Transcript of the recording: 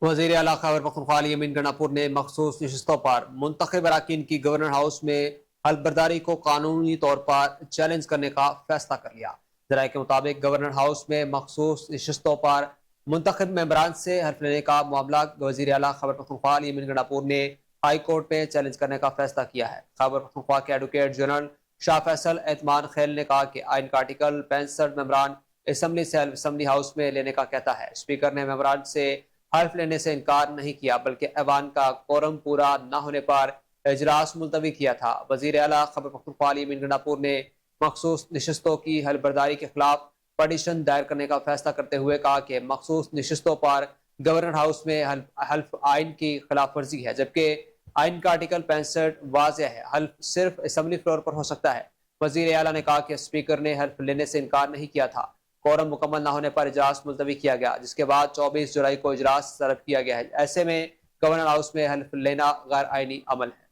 وزیر اعلیٰ خیبر پختونخوا یمین گناپور نے مخصوص نشستوں پر منتخب اراکین کی گورنر ہاؤس میں حلف برداری کو قانونی طور پر چیلنج کرنے کا فیصلہ کر لیا۔ ذرائع کے مطابق گورنر ہاؤس میں مخصوص نشستوں پر منتخب ممبران سے حلف لینے کا معاملہ وزیر اعلیٰ خیبر پختونخوا یمین گناپور نے ہائی کورٹ میں چیلنج کرنے کا فیصلہ کیا ہے۔ خیبر پختونخوا کے ایڈوکیٹ جنرل شاہ فیصل اعتماد خیل نے کہا کہ آئین کا آرٹیکل 65 ممبران اسمبلی سے حلف اسمبلی ہاؤس میں لینے کا کہتا ہے۔ اسپیکر نے ممبران سے حلف لینے سے انکار نہیں کیا بلکہ ایوان کا کورم پورا نہ ہونے پر اجلاس ملتوی کیا تھا۔ وزیر اعلیٰ خیبر پختونخوا یمین گناپور نے مخصوص نشستوں کی حلف برداری کے خلاف پٹیشن دائر کرنے کا فیصلہ کرتے ہوئے کہا کہ مخصوص نشستوں پر گورنر ہاؤس میں حلف آئین کی خلاف ورزی ہے، جبکہ آئین کا آرٹیکل 65 واضح ہے، حلف صرف اسمبلی فلور پر ہو سکتا ہے۔ وزیر اعلیٰ نے کہا کہ اسپیکر نے حلف لینے سے انکار نہیں کیا تھا۔ کورم مکمل نہ ہونے پر اجلاس ملتوی کیا گیا، جس کے بعد 24 جولائی کو اجلاس طلب کیا گیا ہے۔ ایسے میں گورنر ہاؤس میں حلف لینا غیر آئینی عمل ہے۔